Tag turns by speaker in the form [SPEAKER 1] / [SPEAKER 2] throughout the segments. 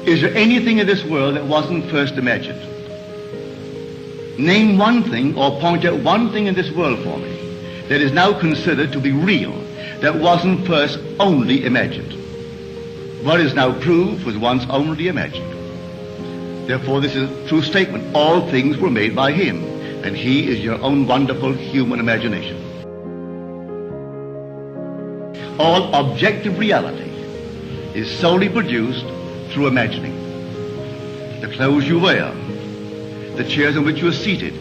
[SPEAKER 1] Is there anything in this world that wasn't first imagined? Name one thing or point out one thing in this world for me that is now considered to be real that wasn't first only imagined. What is now proved was once only imagined. Therefore, this is a true statement. All things were made by him, and he is your own wonderful human imagination. All objective reality is solely produced through imagining. The clothes you wear, the chairs in which you are seated,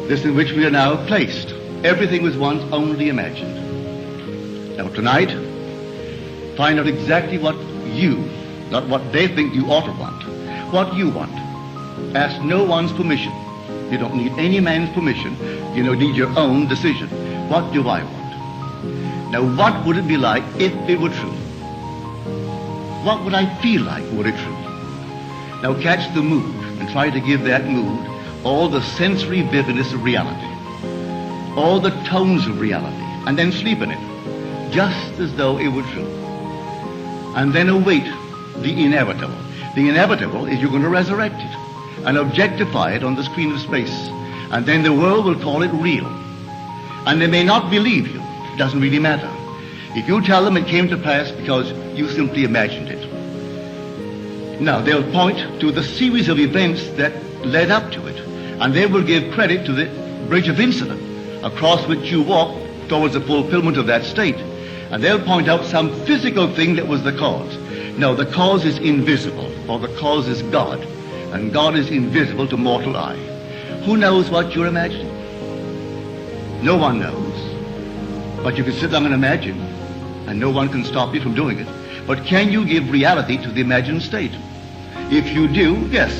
[SPEAKER 1] this in which we are now placed, everything was once only imagined. Now tonight, find out exactly what you, not what they think you ought to want, what you want. Ask no one's permission. You don't need any man's permission. You don't need your own decision. What do I want? Now what would it be like if it were true? What would I feel like were it true? Now catch the mood and try to give that mood all the sensory vividness of reality, all the tones of reality, and then sleep in it, just as though it were true. And then await the inevitable. The inevitable is you're going to resurrect it and objectify it on the screen of space. And then the world will call it real. And they may not believe you. It doesn't really matter. If you tell them it came to pass because you simply imagined it. Now, they'll point to the series of events that led up to it. And they will give credit to the bridge of incident across which you walk towards the fulfillment of that state. And they'll point out some physical thing that was the cause. No, the cause is invisible, for the cause is God. And God is invisible to mortal eye. Who knows what you're imagining? No one knows. But you can sit down and imagine, and no one can stop you from doing it. But can you give reality to the imagined state? If you do, yes,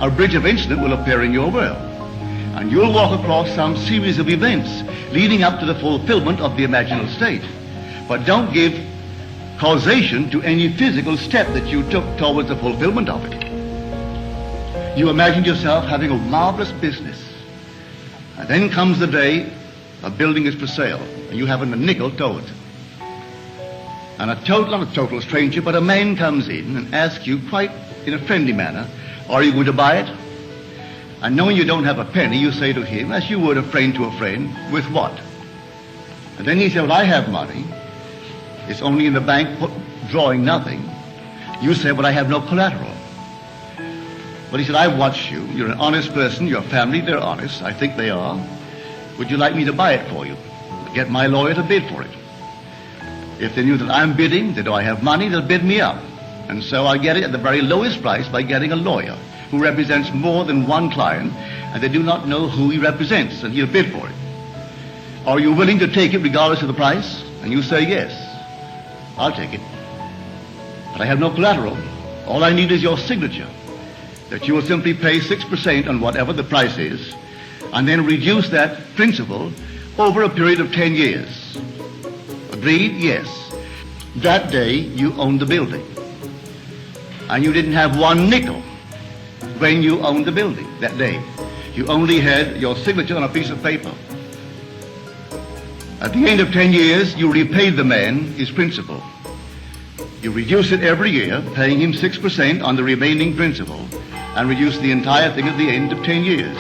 [SPEAKER 1] a bridge of incident will appear in your world. And you'll walk across some series of events leading up to the fulfillment of the imaginal state. But don't give causation to any physical step that you took towards the fulfillment of it. You imagined yourself having a marvelous business. And then comes the day a building is for sale, and you haven't a nickel towards it. And not a total stranger, but a man comes in and asks you quite in a friendly manner, are you going to buy it? And knowing you don't have a penny, you say to him, as you would a friend to a friend, with what? And then he said, well, I have money. It's only in the bank drawing nothing. You say, well, I have no collateral. But he said, I've watched you. You're an honest person. Your family, they're honest. I think they are. Would you like me to buy it for you? Get my lawyer to bid for it. If they knew that I'm bidding, that I have money, they'll bid me up. And so I get it at the very lowest price by getting a lawyer who represents more than one client, and they do not know who he represents, and he'll bid for it. Are you willing to take it regardless of the price? And you say, yes, I'll take it. But I have no collateral. All I need is your signature, that you will simply pay 6% on whatever the price is, and then reduce that principal over a period of 10 years. Agreed? Yes. That day, you owned the building. And you didn't have one nickel when you owned the building that day. You only had your signature on a piece of paper. At the end of 10 years, you repaid the man his principal. You reduce it every year, paying him 6% on the remaining principal, and reduce the entire thing at the end of 10 years.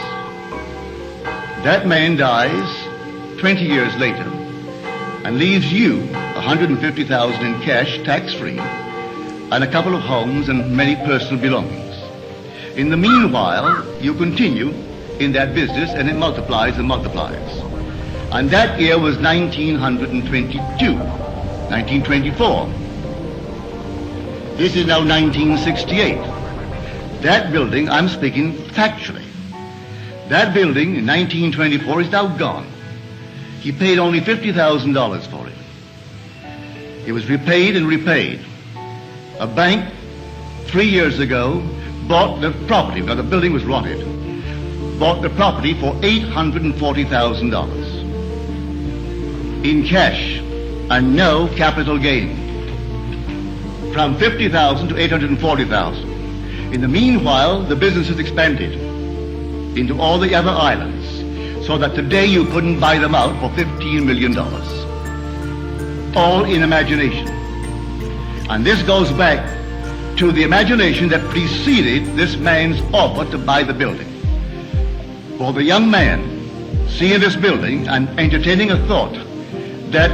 [SPEAKER 1] That man dies 20 years later and leaves you $150,000 in cash, tax-free, and a couple of homes and many personal belongings. In the meanwhile, you continue in that business, and it multiplies and multiplies. And that year was 1922, 1924. This is now 1968. That building, I'm speaking factually, that building in 1924 is now gone. He paid only $50,000 for it. It was repaid and repaid. A bank 3 years ago bought the property, now the building was rotted, bought the property for $840,000 in cash and no capital gain. From $50,000 to $840,000. In the meanwhile, the business has expanded into all the other islands, so that today you couldn't buy them out for $15 million. All in imagination. And this goes back to the imagination that preceded this man's offer to buy the building. For the young man, seeing this building and entertaining a thought that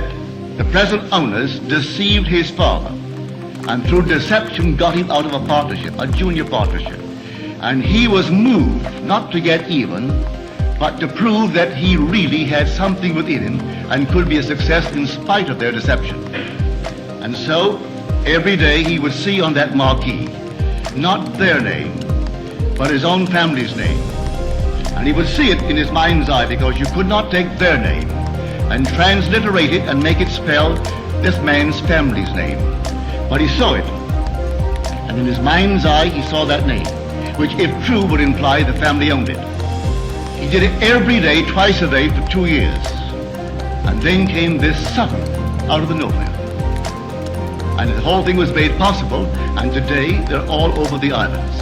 [SPEAKER 1] the present owners deceived his father and through deception got him out of a partnership, a junior partnership. And he was moved not to get even, but to prove that he really had something within him and could be a success in spite of their deception. And so, every day he would see on that marquee, not their name, but his own family's name. And he would see it in his mind's eye, because you could not take their name and transliterate it and make it spell this man's family's name. But he saw it. And in his mind's eye, he saw that name, which, if true, would imply the family owned it. He did it every day, twice a day, for 2 years. And then came this sudden, out of the nowhere. And the whole thing was made possible, and today they're all over the islands.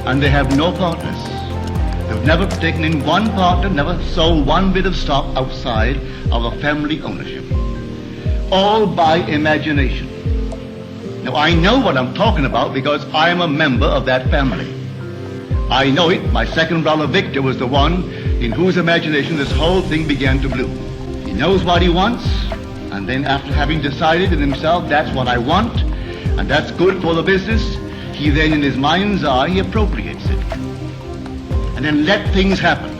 [SPEAKER 1] And they have no partners. They've never taken in one partner, never sold one bit of stock outside of a family ownership. All by imagination. Now, I know what I'm talking about because I am a member of that family. I know it. My second brother, Victor, was the one in whose imagination this whole thing began to bloom. He knows what he wants, and then after having decided in himself, that's what I want, and that's good for the business, he then, in his mind's eye, he appropriates it. And then let things happen.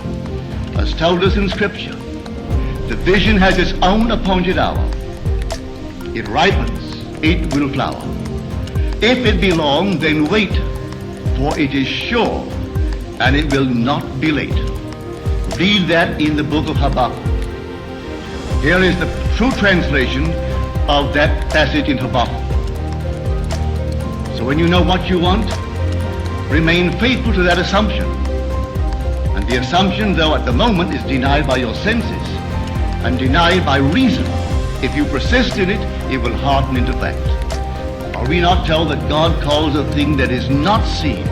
[SPEAKER 1] As told us in Scripture, the vision has its own appointed hour. It ripens, it will flower. If it be long, then wait, for it is sure, and it will not be late. Read that in the book of Habakkuk. Here is the true translation of that passage in Habakkuk. So when you know what you want, remain faithful to that assumption. And the assumption, though at the moment is denied by your senses and denied by reason, if you persist in it, it will harden into fact. Are we not told that God calls a thing that is not seen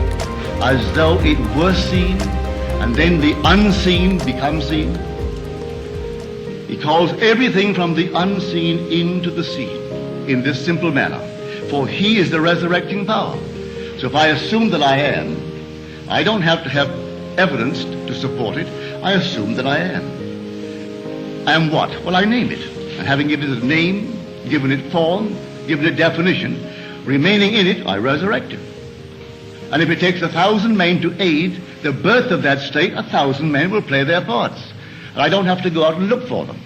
[SPEAKER 1] as though it were seen, and then the unseen becomes seen? He calls everything from the unseen into the seen in this simple manner, for he is the resurrecting power. So if I assume that I am, I don't have to have evidence to support it. I assume that I am. I am what? Well, I name it. And having given it a name, given it form, given it definition, remaining in it, I resurrect it. And if it takes 1,000 men to aid the birth of that state, 1,000 men will play their parts. And I don't have to go out and look for them.